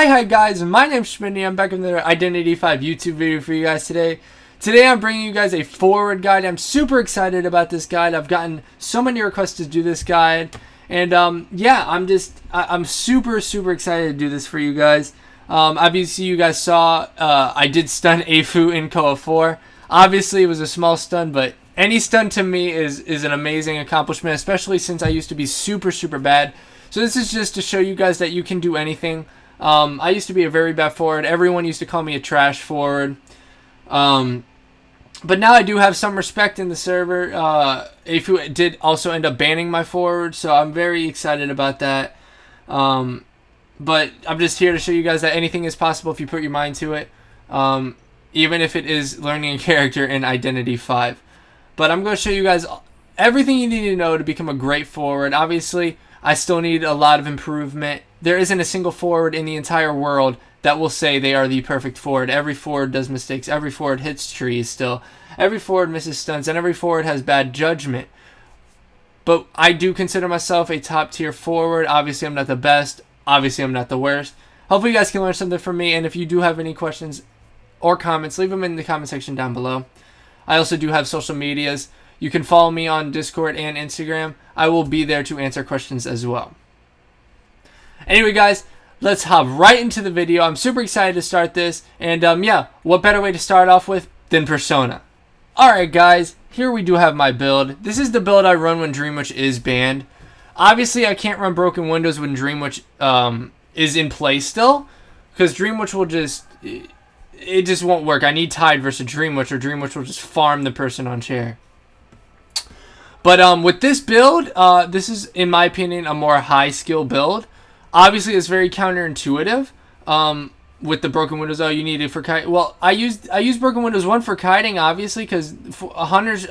Hi guys, my name's Schmiddy. I'm back with another Identity 5 YouTube video for you guys today. Today I'm bringing you guys a forward guide. I'm super excited about this guide. I've gotten so many requests to do this guide. And yeah, I'm super excited to do this for you guys. Obviously you guys saw I did stun Afu in Koa 4. Obviously it was a small stun, but any stun to me is an amazing accomplishment, especially since I used to be super bad. So this is just to show you guys that you can do anything. I used to be a very bad forward. Everyone used to call me a trash forward. But now I do have some respect in the server. Afu did also end up banning my forward, so I'm very excited about that. But I'm just here to show you guys that anything is possible if you put your mind to it. Even if it is learning a character in Identity 5. But I'm going to show you guys everything you need to know to become a great forward. Obviously, I still need a lot of improvement. There isn't a single forward in the entire world that will say they are the perfect forward. Every forward does mistakes. Every forward hits trees still. Every forward misses stunts. And every forward has bad judgment. But I do consider myself a top tier forward. Obviously, I'm not the best. Obviously, I'm not the worst. Hopefully, you guys can learn something from me. And if you do have any questions or comments, leave them in the comment section down below. I also do have social medias. You can follow me on Discord and Instagram. I will be there to answer questions as well. Anyway, guys, let's hop right into the video. I'm super excited to start this. And yeah, what better way to start off with than Persona? Alright, guys, here we do have my build. This is the build I run when Dreamwitch is banned. Obviously, I can't run Broken Windows when Dreamwitch is in play still, because Dreamwitch will just... It just won't work. I need Tide versus Dreamwitch, or Dreamwitch will just farm the person on chair. But with this build, this is, in my opinion, a more high skill build. Obviously, it's very counterintuitive. With the Broken Windows, oh, you need it for kiting. Well, I used Broken Windows 1 for kiting, obviously, because hunters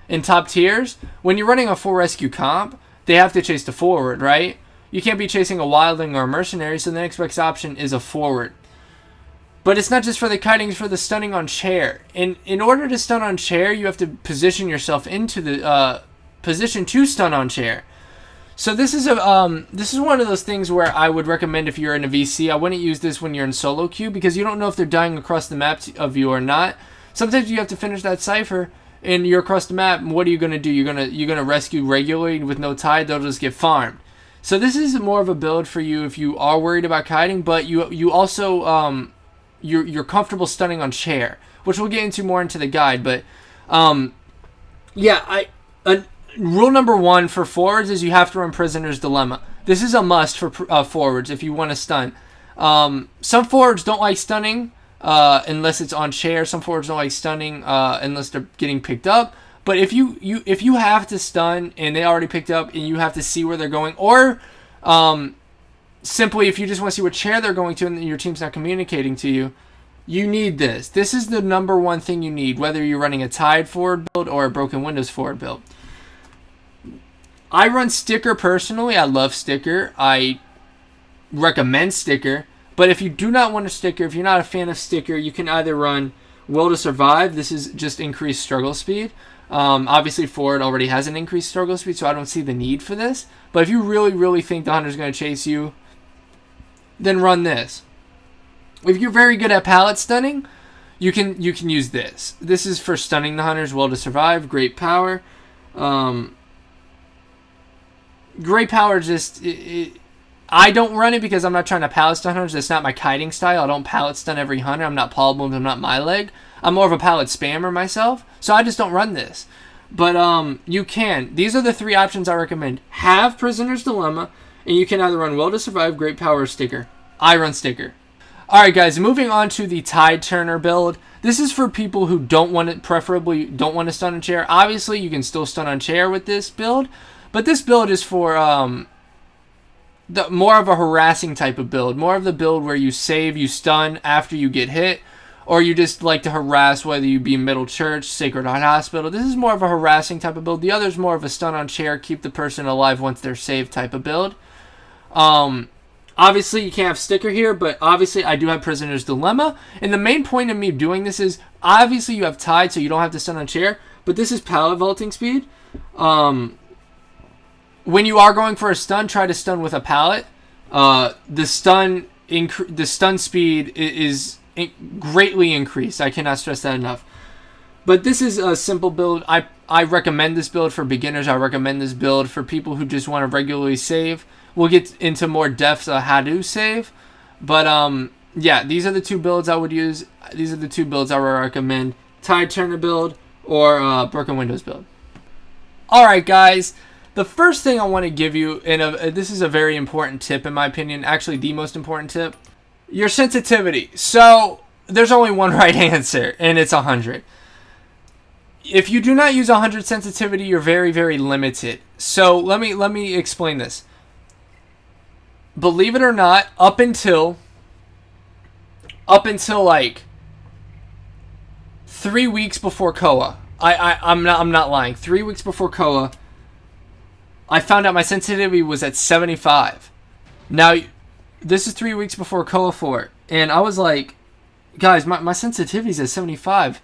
in top tiers, when you're running a full rescue comp, they have to chase the forward, right? You can't be chasing a wildling or a mercenary, so the next best option is a forward. But it's not just for the kiting, it's for the stunning on chair. In order to stun on chair, you have to position yourself into the position to stun on chair. So this is one of those things where I would recommend if you're in a VC. I wouldn't use this when you're in solo queue because you don't know if they're dying across the map of you or not. Sometimes you have to finish that cipher and you're across the map. And what are you gonna do? You're gonna rescue regularly with no tide. They'll just get farmed. So this is more of a build for you if you are worried about kiting, but you also you're comfortable stunning on chair, which we'll get into more into the guide. But yeah, rule number 1 for forwards is you have to run Prisoner's Dilemma. This is a must for forwards if you want to stun. Some forwards don't like stunning unless it's on chair. Some forwards don't like stunning unless they're getting picked up. But if you have to stun and they already picked up and you have to see where they're going, or simply if you just want to see what chair they're going to and your team's not communicating to you, you need this. This is the number 1 thing you need, whether you're running a Tide forward build or a Broken Windows forward build. I run Sticker personally. I love Sticker. I recommend Sticker. But if you do not want a Sticker, if you're not a fan of Sticker, you can either run Will to Survive. This is just increased struggle speed. Obviously, forward already has an increased struggle speed, so I don't see the need for this. But if you really think the hunter's going to chase you, then run this. If you're very good at pallet stunning, you can use this. This is for stunning the hunters. Will to Survive, great power. Great power just... I don't run it because I'm not trying to pallet stun hunters. It's not my kiting style. I don't pallet stun every hunter. I'm not Paul Blooms. I'm not my leg. I'm more of a pallet spammer myself. So I just don't run this. But you can. These are the 3 options I recommend. Have Prisoner's Dilemma. And you can either run Will to Survive, Great Power, or Sticker. I run Sticker. Alright guys, moving on to the Tide Turner build. This is for people who don't want it, preferably don't want to stun on chair. Obviously, you can still stun on chair with this build. But this build is for more of a harassing type of build. More of the build where you save, you stun after you get hit. Or you just like to harass, whether you be Middle Church, Sacred Heart Hospital. This is more of a harassing type of build. The other is more of a stun on chair, keep the person alive once they're saved type of build. Obviously, you can't have Sticker here, but obviously I do have Prisoner's Dilemma. And the main point of me doing this is, obviously you have Tide, so you don't have to stun on chair. But this is pallet vaulting speed. When you are going for a stun, try to stun with a pallet. The stun the stun speed is greatly increased. I cannot stress that enough. But this is a simple build. I recommend this build for beginners. I recommend this build for people who just want to regularly save. We'll get into more depths of how to save. But yeah, these are the two builds I would use. These are the two builds I would recommend. Tide Turner build or Broken Windows build. Alright guys, the first thing I want to give you, and this is a very important tip in my opinion, actually the most important tip, your sensitivity. So there's only one right answer, and it's 100. If you do not use 100 sensitivity, you're very, very limited. So let me explain this. Believe it or not, up until like 3 weeks before Koa, I'm not lying. 3 weeks before Koa, I found out my sensitivity was at 75. Now, this is 3 weeks before Koa 4, and I was like, guys, my sensitivity's at 75.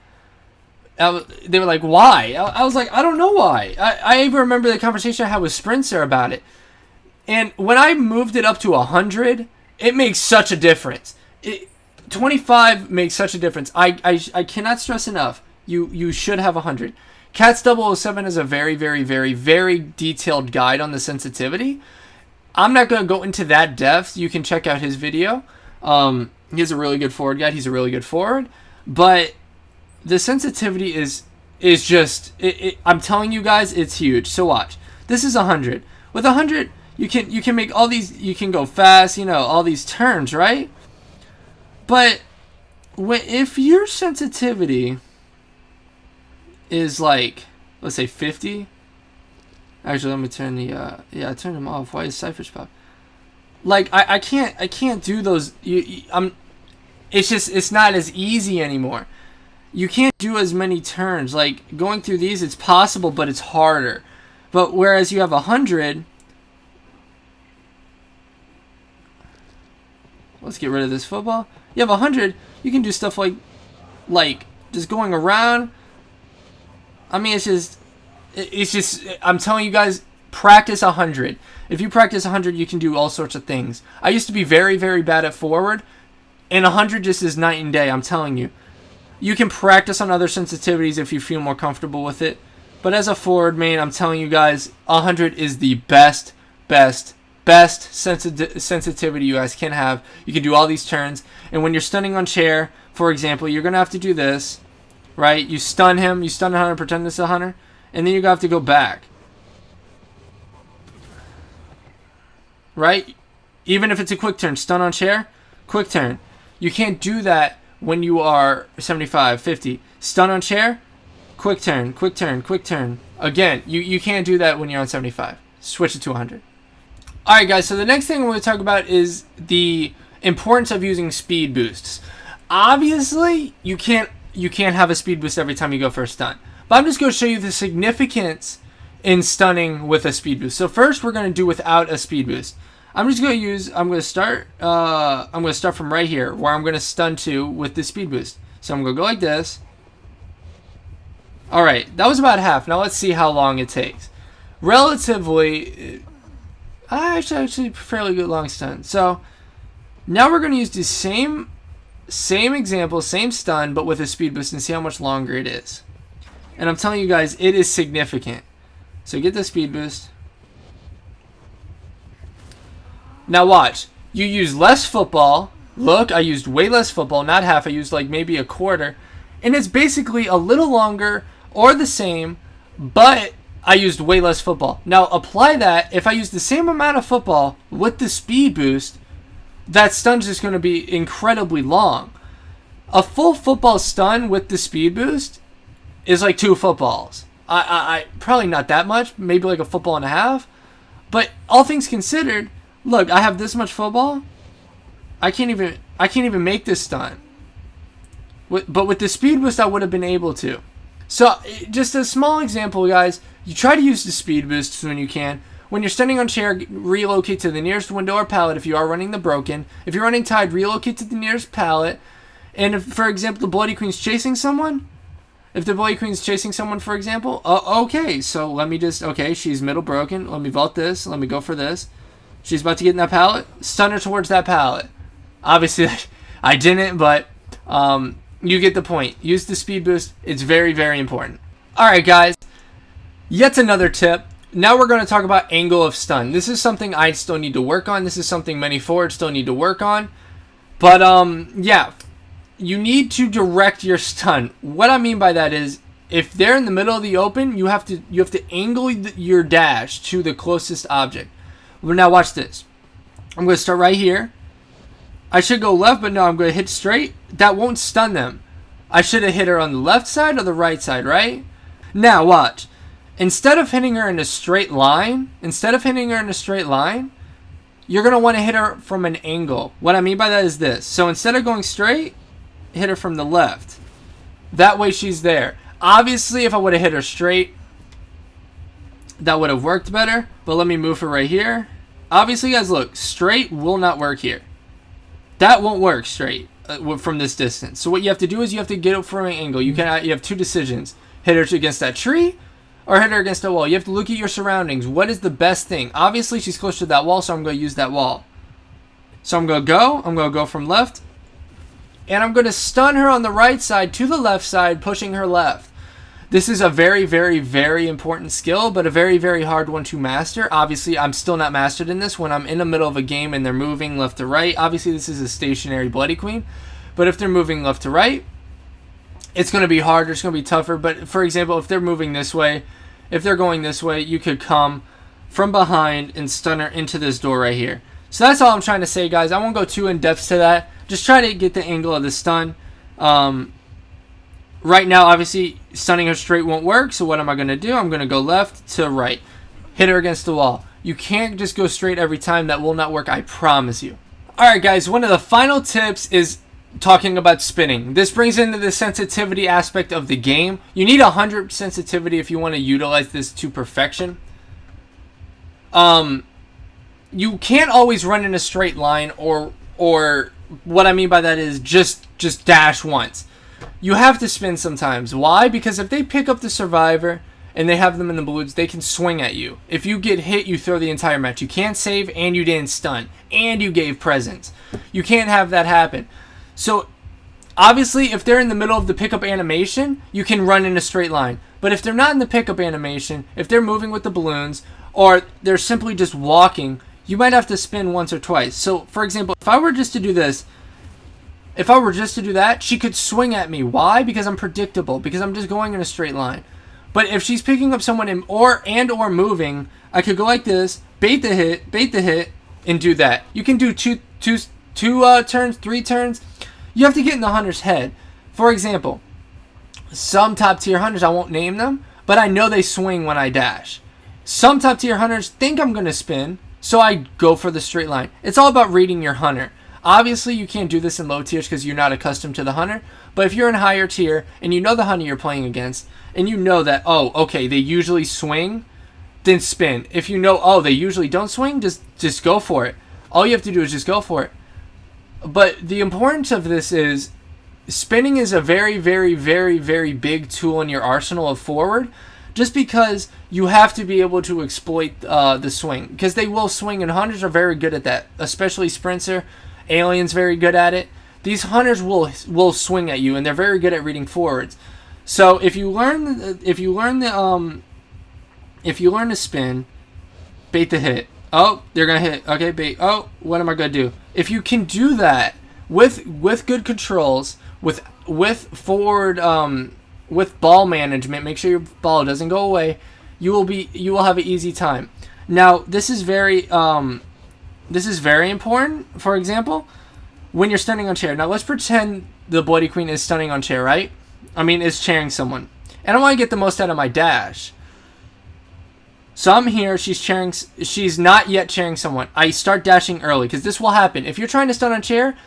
They were like, why? I was like, I don't know why. I even remember the conversation I had with Sprinter about it. And when I moved it up to 100, it makes such a difference. 25 makes such a difference. I cannot stress enough. You should have 100. Cats 007 is a very, very, very, very detailed guide on the sensitivity. I'm not going to go into that depth. You can check out his video. He has a really good forward guide. He's a really good forward. But the sensitivity is just... I'm telling you guys, it's huge. So watch. This is 100. With 100, you can make all these... You can go fast, all these turns, right? But if your sensitivity is like, let's say 50. Actually, let me turn the I turned them off. Why is Cypher's pop? Like I can't do those. It's not as easy anymore. You can't do as many turns. Like going through these, it's possible, but it's harder. But whereas you have 100. Let's get rid of this football. You have 100. You can do stuff like just going around. I mean, it's just. I'm telling you guys, practice 100. If you practice 100, you can do all sorts of things. I used to be very, very bad at forward, and 100 just is night and day. I'm telling you. You can practice on other sensitivities if you feel more comfortable with it. But as a forward main, I'm telling you guys, 100 is the best sensitivity you guys can have. You can do all these turns, and when you're stunning on chair, for example, you're gonna have to do this, right? You stun him, you stun a hunter, pretend it's a hunter, and then you have to go back, right? Even if it's a quick turn, stun on chair, quick turn. You can't do that when you are 75, 50. Stun on chair, quick turn, quick turn, quick turn. Again, you can't do that when you're on 75. Switch it to 100. Alright guys, so the next thing we're going to talk about is the importance of using speed boosts. Obviously, you can't have a speed boost every time you go for a stun. But I'm just going to show you the significance in stunning with a speed boost. So first we're going to do without a speed boost. I'm going to start from right here where I'm going to stun to with the speed boost. So I'm going to go like this. Alright, that was about half. Now let's see how long it takes. Relatively... actually fairly good long stun. So now we're going to use the same example, same stun, but with a speed boost and see how much longer it is. And I'm telling you guys, it is significant. So get the speed boost. Now watch. You use less football. Look, I used way less football, not half. I used like maybe a quarter. And it's basically a little longer or the same, but I used way less football. Now apply that. If I use the same amount of football with the speed boost, that stun's just going to be incredibly long. A full football stun with the speed boost is like 2 footballs. I probably not that much, maybe like a football and a half. But all things considered, look, I have this much football. I can't even make this stun. But with the speed boost, I would have been able to. So just a small example, guys. You try to use the speed boosts when you can. When you're standing on chair, relocate to the nearest window or pallet if you are running the broken. If you're running tide, relocate to the nearest pallet. And if, for example, the Bloody Queen's chasing someone, for example, okay, so let me just, okay, she's middle broken. Let me vault this. Let me go for this. She's about to get in that pallet. Stun her towards that pallet. Obviously, I didn't, but you get the point. Use the speed boost. It's very, very important. Alright guys, yet another tip. Now we're going to talk about angle of stun. This is something I still need to work on. This is something many forwards still need to work on. But yeah, you need to direct your stun. What I mean by that is, if they're in the middle of the open, you have to angle your dash to the closest object. Well, now watch this. I'm going to start right here. I should go left, but no, I'm going to hit straight. That won't stun them. I should have hit her on the left side or the right side, right? Now watch. Instead of hitting her in a straight line, you're going to want to hit her from an angle. What I mean by that is this. So instead of going straight, hit her from the left. That way she's there. Obviously, if I would have hit her straight, that would have worked better. But let me move her right here. Obviously, guys, look. Straight will not work here. That won't work straight from this distance. So what you have to do is you have to get it from an angle. You have two decisions. Hit her against that tree or hit her against a wall. You have to look at your surroundings. What is the best thing? Obviously, she's close to that wall, so I'm going to use that wall. So I'm going to go from left. And I'm going to stun her on the right side to the left side, pushing her left. This is a very, very, very important skill, but a very, very hard one to master. Obviously, I'm still not mastered in this when I'm in the middle of a game and they're moving left to right. Obviously, this is a stationary Bloody Queen. But if they're moving left to right, it's going to be harder. It's going to be tougher. But for example, if they're moving this way, if they're going this way, you could come from behind and stun her into this door right here. So that's all I'm trying to say, guys. I won't go too in depth to that. Just try to get the angle of the stun. Right now, obviously, stunning her straight won't work. So what am I going to do? I'm going to go left to right. Hit her against the wall. You can't just go straight every time. That will not work. I promise you. Alright, guys. One of the final tips is talking about spinning. This brings into the sensitivity aspect of the game. You need 100 sensitivity if you want to utilize this to perfection. You can't always run in a straight line, or what I mean by that is just dash once. You have to spin sometimes. Why? Because if they pick up the survivor and they have them in the balloons, they can swing at you. If you get hit, you throw the entire match. You can't save, and you didn't stun, and you gave presents. You can't have that happen. So, obviously, if they're in the middle of the pickup animation, you can run in a straight line. But if they're not in the pickup animation, if they're moving with the balloons, or they're simply just walking, you might have to spin once or twice. So, for example, if I were just to do this, if I were just to do that, she could swing at me. Why? Because I'm predictable. Because I'm just going in a straight line. But if she's picking up someone or moving, I could go like this, bait the hit, and do that. You can do two turns, 3 turns. You have to get in the hunter's head. For example, some top tier hunters, I won't name them, but I know they swing when I dash. Some top tier hunters think I'm going to spin, so I go for the straight line. It's all about reading your hunter. Obviously, you can't do this in low tiers because you're not accustomed to the hunter. But if you're in higher tier and you know the hunter you're playing against, and you know that, oh, okay, they usually swing, then spin. If you know, oh, they usually don't swing, just go for it. All you have to do is just go for it. But the importance of this is spinning is a very, very, very, very big tool in your arsenal of forward, just because you have to be able to exploit the swing. Because they will swing, and hunters are very good at that, especially Sprinter. Alien's very good at it. These hunters will swing at you, and they're very good at reading forwards. So if you learn to spin, bait the hit. Oh, they're gonna hit. Okay, bait. Oh, what am I gonna do? If you can do that with good controls, with forward with ball management, make sure your ball doesn't go away. You will have an easy time. Now, this is very important. For example, when you're stunning on chair. Now, let's pretend the Bloody Queen is stunning on chair, right? I mean, is chairing someone. And I want to get the most out of my dash. So I'm here, she's not yet chairing someone. I start dashing early, because this will happen. If you're trying to stun on chair,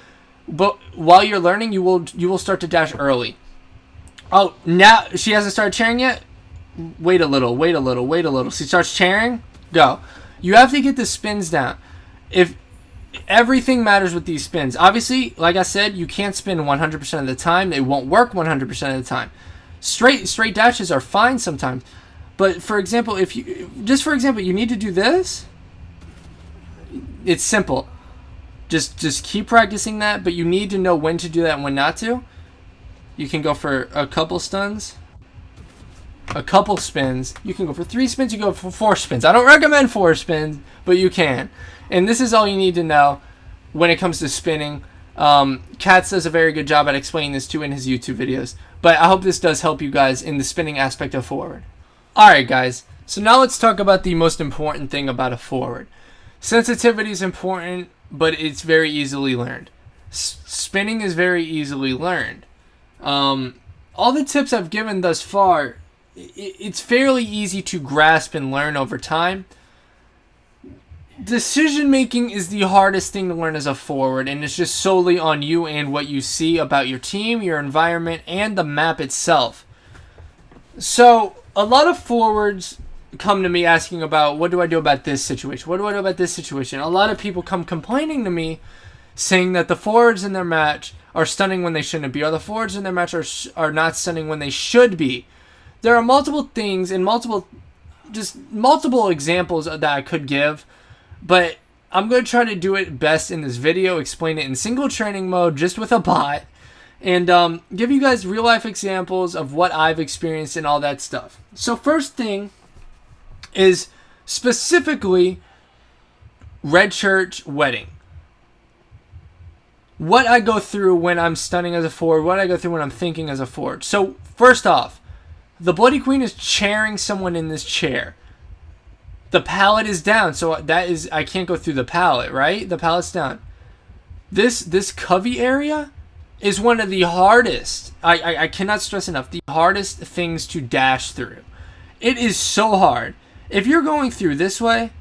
but while you're learning, you will start to dash early. Oh, now she hasn't started chairing yet? Wait a little. She starts chairing, go. You have to get the spins down. If everything matters with these spins. Obviously, like I said, you can't spin 100% of the time. They won't work 100% of the time. Straight dashes are fine sometimes. But for example, you need to do this. It's simple. Just keep practicing that, but you need to know when to do that and when not to. You can go for a couple stuns, a couple spins. You can go for 3 spins, you go for 4 spins. I don't recommend 4 spins, but you can. And this is all you need to know when it comes to spinning. Katz does a very good job at explaining this too in his YouTube videos. But I hope this does help you guys in the spinning aspect of forward. Alright guys, so now let's talk about the most important thing about a forward. Sensitivity is important, but it's very easily learned. Spinning is very easily learned. All the tips I've given thus far, it's fairly easy to grasp and learn over time. Decision making is the hardest thing to learn as a forward, and it's just solely on you and what you see about your team, your environment, and the map itself. So a lot of forwards come to me asking about, what do I do about this situation? What do I do about this situation? A lot of people come complaining to me saying that the forwards in their match are stunning when they shouldn't be, or the forwards in their match are not stunning when they should be. There are multiple things and multiple examples that I could give, but I'm going to try to do it best in this video, explain it in single training mode just with a bot, and give you guys real life examples of what I've experienced and all that stuff. So first thing is specifically red church wedding. What I go through when I'm stunning as a forward, what I go through when I'm thinking as a forward. So first off, the Bloody Queen is chairing someone in this chair. The pallet is down, so that is, I can't go through the pallet, right? The pallet's down. This covey area is one of the hardest, I cannot stress enough, the hardest things to dash through. It is so hard. If you're going through this way,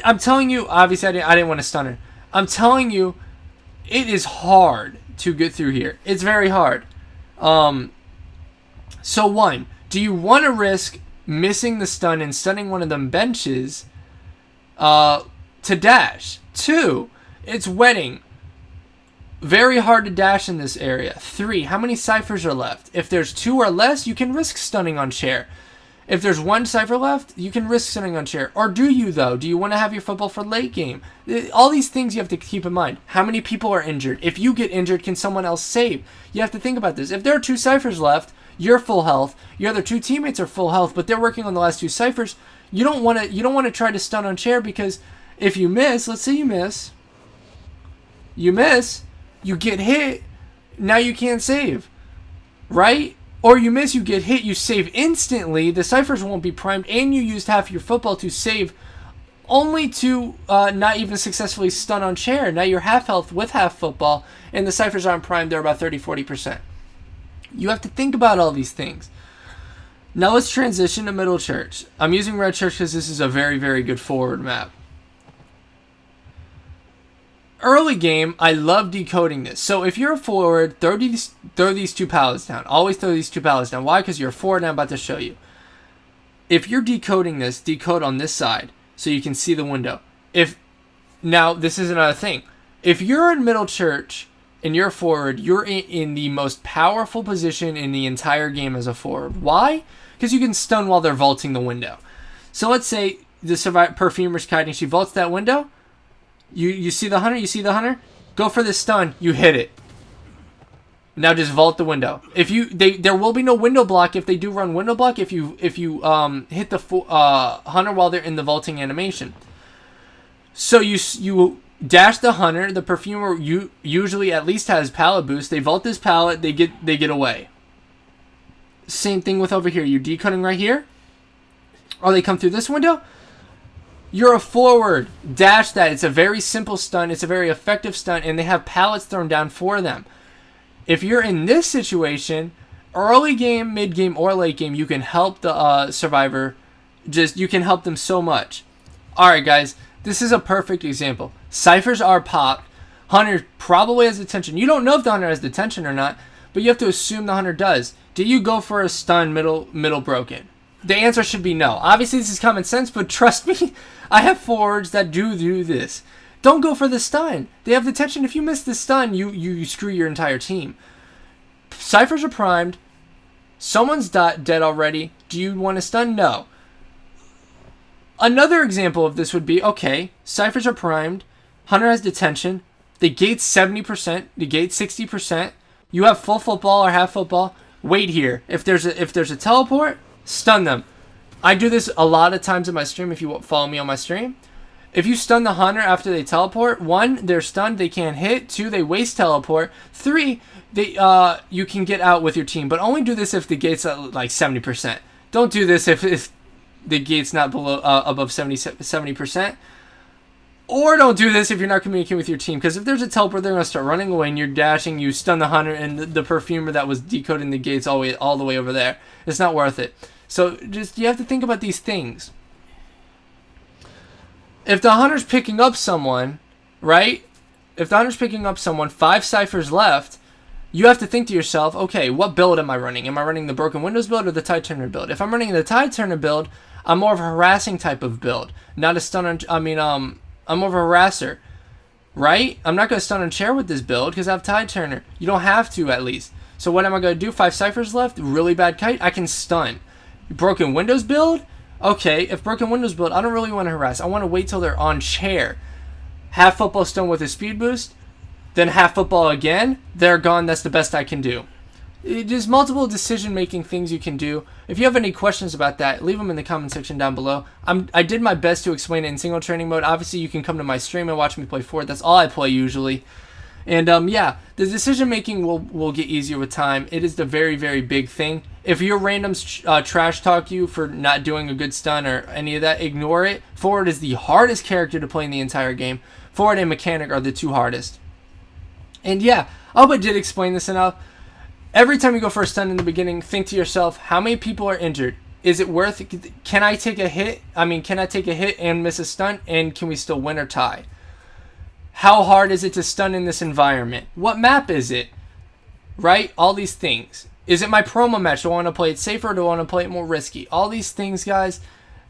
I'm telling you, obviously I didn't want to stun her. I'm telling you, it is hard to get through here. It's very hard. So one, do you want to risk missing the stun and stunning one of them benches to dash? 2, it's wedding. Very hard to dash in this area. 3, how many ciphers are left? If there's 2 or less, you can risk stunning on chair. If there's 1 cipher left, you can risk stunning on chair. Or do you, though? Do you want to have your football for late game? All these things you have to keep in mind. How many people are injured? If you get injured, can someone else save? You have to think about this. If there are 2 ciphers left, you're full health. Your other 2 teammates are full health, but they're working on the last 2 ciphers. You don't want to try to stun on chair, because if you miss, let's say you miss, you get hit, now you can't save, right? Or you miss, you get hit, you save instantly, the ciphers won't be primed, and you used half your football to save, only to not even successfully stun on chair. Now you're half health with half football, and the ciphers aren't primed, they're about 30-40%. You have to think about all these things. Now let's transition to middle church. I'm using red church because this is a very, very good forward map. Early game, I love decoding this. So if you're a forward, throw these 2 pallets down. Always throw these 2 pallets down. Why? Because you're a forward, and I'm about to show you. If you're decoding this, decode on this side so you can see the window. Now, this is another thing. If you're in middle church and you're a forward, you're in the most powerful position in the entire game as a forward. Why? Because you can stun while they're vaulting the window. So let's say the perfumer's kiting, she vaults that window. You see the hunter? Go for the stun, you hit it. Now just vault the window. There will be no window block if they do run window block if you hit the hunter while they're in the vaulting animation. So you dash the hunter, the perfumer usually at least has pallet boost. They vault this pallet, they get away. Same thing with over here. You're decoding right here. Or they come through this window. You're a forward. Dash that. It's a very simple stun. It's a very effective stun, and they have pallets thrown down for them. If you're in this situation, early game, mid game, or late game, you can help the survivor. You can help them so much. Alright guys, this is a perfect example. Ciphers are popped. Hunter probably has detention. You don't know if the hunter has detention or not, but you have to assume the hunter does. Do you go for a stun middle broken? The answer should be no. Obviously, this is common sense, but trust me, I have forwards that do this. Don't go for the stun. They have detention. If you miss the stun, you screw your entire team. Ciphers are primed. Someone's dead already. Do you want to stun? No. Another example of this would be, okay, ciphers are primed. Hunter has detention. The gate's 70%. The gate's 60%. You have full football or half football. Wait here. If there's a teleport, stun them. I do this a lot of times in my stream if you follow me on my stream. If you stun the hunter after they teleport, 1, they're stunned, they can't hit. 2, they waste teleport. 3, you can get out with your team. But only do this if the gate's at like 70%. Don't do this if the gate's not below above 70%. Or don't do this if you're not communicating with your team. Because if there's a teleport, they're going to start running away and you're dashing, you stun the hunter and the perfumer that was decoding the gates all the way over there. It's not worth it. So you have to think about these things. If the hunter's picking up someone, right? If the hunter's picking up someone, 5 ciphers left, you have to think to yourself, okay, what build am I running? Am I running the Broken Windows build or the Tide Turner build? If I'm running the Tide Turner build, I'm more of a harassing type of build. Not a stunner, I'm more of a harasser, right? I'm not going to stun and chair with this build because I have Tide Turner. You don't have to, at least. So what am I going to do? 5 ciphers left, really bad kite, I can stun. Broken Windows build? Okay, if Broken Windows build, I don't really want to harass. I want to wait till they're on chair. Half football stun with a speed boost, then half football again. They're gone. That's the best I can do. There's multiple decision-making things you can do. If you have any questions about that, leave them in the comment section down below. I did my best to explain it in single training mode. Obviously, you can come to my stream and watch me play Ford. That's all I play usually. And yeah, the decision-making will get easier with time. It is the very, very big thing. If your randoms trash talk you for not doing a good stun or any of that, ignore it. Forward is the hardest character to play in the entire game. Forward and Mechanic are the 2 hardest. And yeah, I hope I did explain this enough. Every time you go for a stun in the beginning, think to yourself, how many people are injured? Is it worth it? Can I take a hit? Can I take a hit and miss a stun? And can we still win or tie? How hard is it to stun in this environment? What map is it? Right? All these things. Is it my promo match? Do I want to play it safer or do I want to play it more risky? All these things, guys,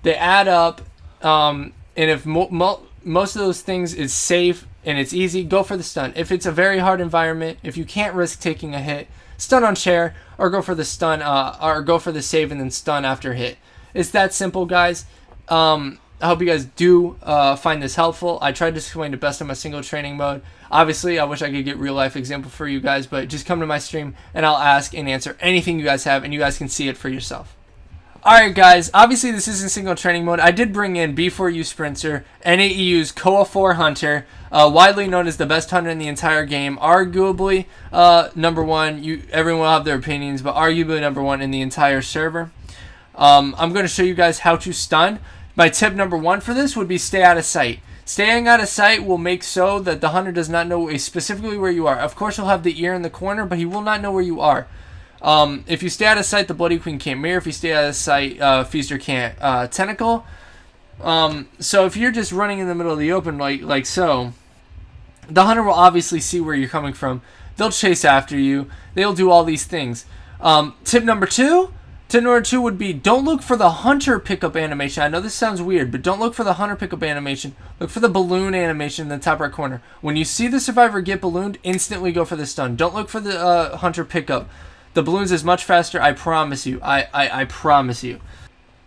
they add up. And if most of those things is safe and it's easy, go for the stun. If it's a very hard environment, if you can't risk taking a hit, stun on chair or go for the stun or go for the save and then stun after hit. It's that simple, guys. I hope you guys do find this helpful. I tried to explain the best of my single training mode. Obviously, I wish I could get real life example for you guys, but just come to my stream and I'll ask and answer anything you guys have and you guys can see it for yourself. Alright guys, obviously this isn't single training mode. I did bring in B4U Sprinter, NAEU's Koa 4 Hunter, widely known as the best hunter in the entire game. Arguably number 1, everyone will have their opinions, but arguably number 1 in the entire server. I'm going to show you guys how to stun. My tip number 1 for this would be stay out of sight. Staying out of sight will make so that the hunter does not know specifically where you are. Of course, he'll have the ear in the corner, but he will not know where you are. If you stay out of sight, the Bloody Queen can't mirror. If you stay out of sight, Feaster can't tentacle. So if you're just running in the middle of the open like so, the hunter will obviously see where you're coming from. They'll chase after you. They'll do all these things. Tip number 2 would be don't look for the hunter pickup animation. I know this sounds weird, but don't look for the hunter pickup animation. Look for the balloon animation in the top right corner. When you see the survivor get ballooned, instantly go for the stun. Don't look for the hunter pickup. The balloons is much faster, I promise you. I promise you.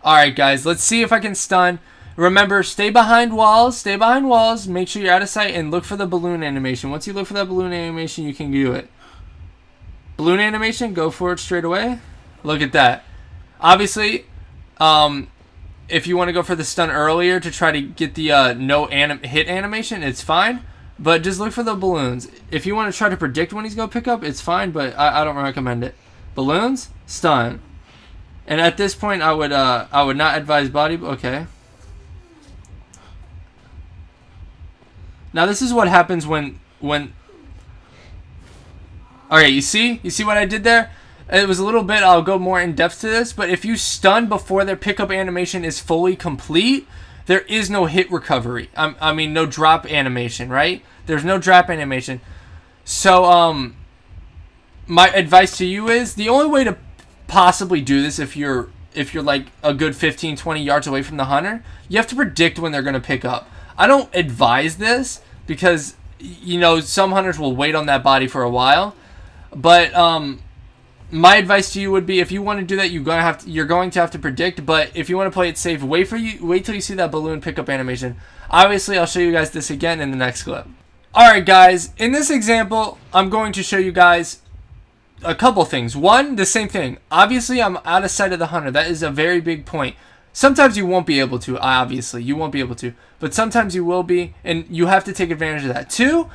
Alright guys, let's see if I can stun. Remember, stay behind walls. Stay behind walls. Make sure you're out of sight and look for the balloon animation. Once you look for that balloon animation, you can do it. Balloon animation, go for it straight away. Look at that. Obviously, if you want to go for the stun earlier to try to get the no hit animation, it's fine. But just look for the balloons. If you want to try to predict when he's going to pick up, it's fine, but I don't recommend it. Balloons, stun. And at this point, I would not advise body. Okay. Now this is what happens when. Okay, you see what I did there? It was a little bit. I'll go more in depth to this, but if you stun before their pickup animation is fully complete, there is no hit recovery. I mean, no drop animation, right? There's no drop animation. So, my advice to you is the only way to possibly do this if you're like a good 15, 20 yards away from the hunter, you have to predict when they're going to pick up. I don't advise this because, you know, some hunters will wait on that body for a while. But, My advice to you would be, if you want to do that, you're going to have to predict. But if you want to play it safe, wait till you see that balloon pickup animation. Obviously, I'll show you guys this again in the next clip. Alright guys, in this example, I'm going to show you guys a couple things. One, the same thing. Obviously, I'm out of sight of the hunter. That is a very big point. Sometimes you won't be able to, obviously. You won't be able to. But sometimes you will be, and you have to take advantage of that. Two,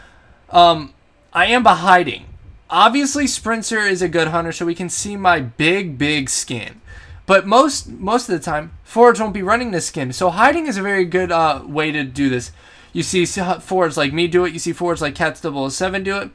I am hiding. Obviously, Sprinter is a good hunter, so we can see my big skin. But most of the time, forwards won't be running this skin. So hiding is a very good way to do this. You see forwards like me do it. You see forwards like Cats007 do it.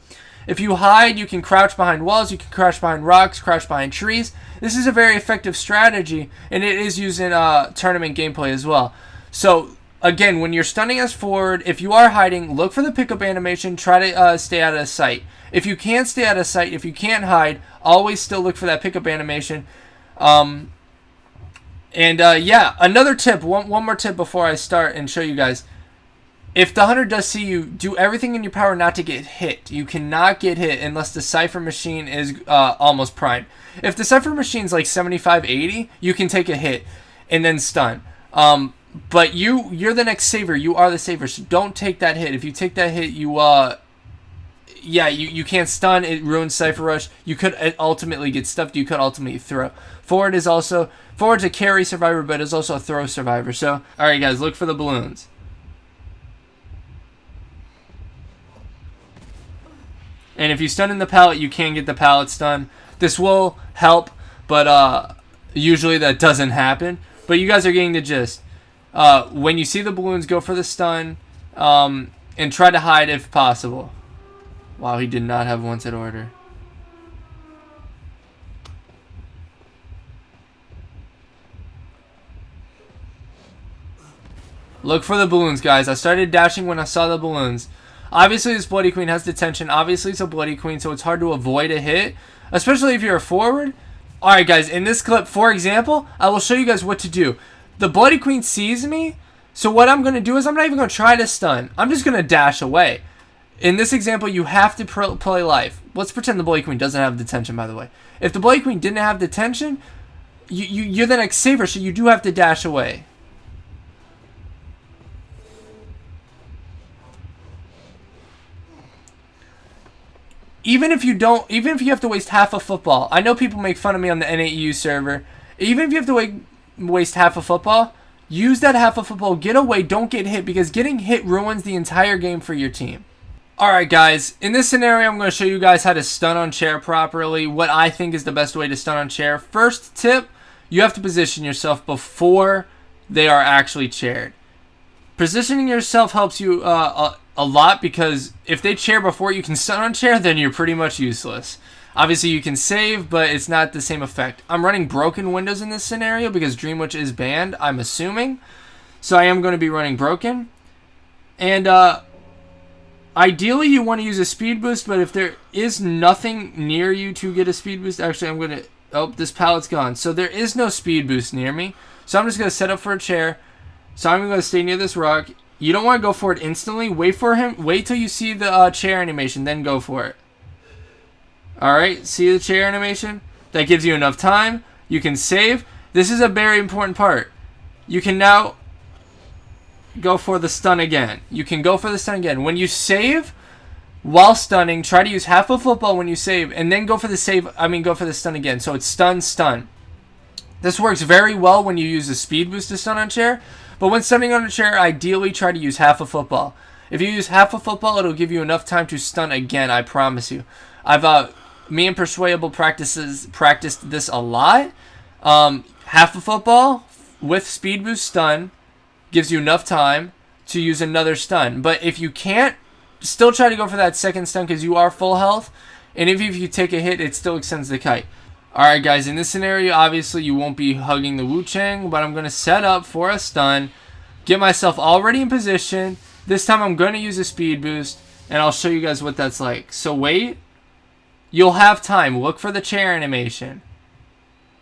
If you hide, you can crouch behind walls. You can crouch behind rocks, crouch behind trees. This is a very effective strategy, and it is used in tournament gameplay as well. So, again, when you're stunning as forward, if you are hiding, look for the pickup animation. Try to stay out of sight. If you can't stay out of sight, if you can't hide, always still look for that pickup animation. Yeah, another tip, one more tip before I start and show you guys. If the hunter does see you, do everything in your power not to get hit. You cannot get hit unless the Cypher machine is almost primed. If the Cypher machine's like 75, 80, you can take a hit and then stun. But you're the next saver. You are the saver, so don't take that hit. If you take that hit, you can't stun. It ruins Cypher Rush. You could ultimately get stuffed. You could ultimately throw. Forward's a carry survivor, but is also a throw survivor. So, alright guys, look for the balloons. And if you stun in the pallet, you can get the pallet stun. This will help, but usually that doesn't happen. But you guys are getting the gist. When you see the balloons, go for the stun, and try to hide if possible. Wow, he did not have once at order. Look for the balloons, guys. I started dashing when I saw the balloons. Obviously, this Bloody Queen has detention. Obviously, it's a Bloody Queen, so it's hard to avoid a hit, especially if you're a forward. Alright, guys, in this clip, for example, I will show you guys what to do. The Bloody Queen sees me, so what I'm going to do is I'm not even going to try to stun. I'm just going to dash away. In this example, you have to play life. Let's pretend the Bloody Queen doesn't have detention, by the way. If the Bloody Queen didn't have detention, you're the next saver, so you do have to dash away. Even if you have to waste half a football. I know people make fun of me on the NAEU server. Even if you have to waste half a football, use that half a football, get away, don't get hit, because getting hit ruins the entire game for your team. Alright guys, in this scenario I'm going to show you guys how to stun on chair properly, what I think is the best way to stun on chair. First tip, you have to position yourself before they are actually chaired. Positioning yourself helps you a lot, because if they chair before you can stun on chair, then you're pretty much useless. Obviously you can save, but it's not the same effect. I'm running broken windows in this scenario because Dream Witch is banned, I'm assuming. So I am going to be running broken. And ideally you want to use a speed boost, but if there is nothing near you to get a speed boost, actually I'm going to... Oh, this pallet's gone. So there is no speed boost near me. So I'm just going to set up for a chair. So I'm going to stay near this rock. You don't want to go for it instantly. Wait for him. Wait till you see the chair animation, then go for it. Alright, see the chair animation? That gives you enough time. You can save. This is a very important part. You can now go for the stun again. You can go for the stun again. When you save while stunning, try to use half a football when you save, and then go for the stun again. So it's stun, stun. This works very well when you use a speed boost to stun on chair. But when stunning on a chair, ideally try to use half a football. If you use half a football, it'll give you enough time to stun again, I promise you. Me and Persuadable practiced this a lot. Half a football with speed boost stun gives you enough time to use another stun. But if you can't, still try to go for that second stun because you are full health. And if you take a hit, it still extends the kite. Alright guys, in this scenario, obviously you won't be hugging the Wu Chang, but I'm going to set up for a stun, get myself already in position. This time I'm going to use a speed boost, and I'll show you guys what that's like. So wait, you'll have time. Look for the chair animation.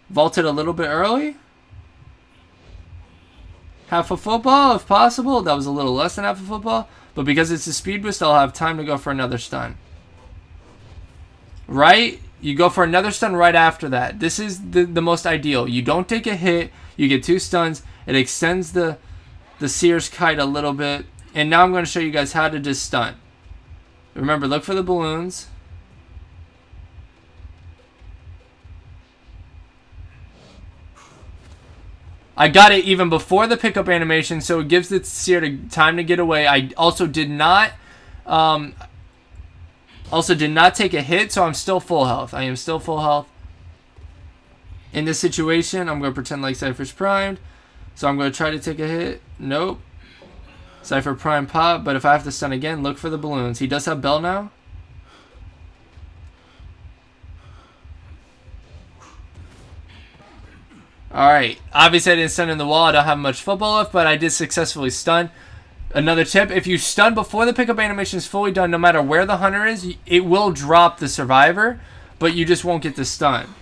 Vaulted a little bit early. Half a football if possible. That was a little less than half a football, but because it's a speed boost, I'll have time to go for another stun. Right? You go for another stun right after that. This is the most ideal. You don't take a hit. You get 2 stuns. It extends the Seer's Kite a little bit. And now I'm going to show you guys how to just stun. Remember, look for the balloons. I got it even before the pickup animation, so it gives the Seer time to get away. I also did not take a hit, so I'm still full health. I am still full health. In this situation, I'm going to pretend like Cypher's primed. So I'm going to try to take a hit. Nope. Cypher prime pop, but if I have to stun again, look for the balloons. He does have Bell now. Alright, obviously I didn't stun in the wall. I don't have much football left, but I did successfully stun. Another tip, if you stun before the pickup animation is fully done, no matter where the hunter is, it will drop the survivor, but you just won't get the stun.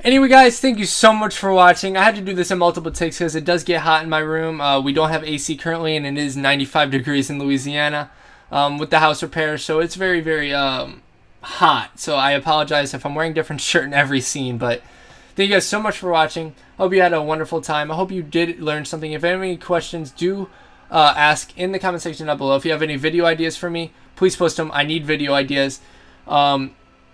Anyway, guys, thank you so much for watching. I had to do this in multiple takes because it does get hot in my room. We don't have AC currently, and it is 95 degrees in Louisiana with the house repairs, so it's very, very hot. So I apologize if I'm wearing a different shirt in every scene, but thank you guys so much for watching. Hope you had a wonderful time. I hope you did learn something. If you have any questions, do ask in the comment section down below. If you have any video ideas for me, please post them. I need video ideas.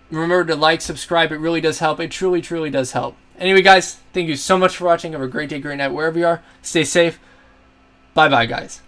Remember to like, subscribe. It really does help. It truly, truly does help. Anyway, guys, thank you so much for watching. Have a great day, great night, wherever you are. Stay safe. Bye-bye, guys.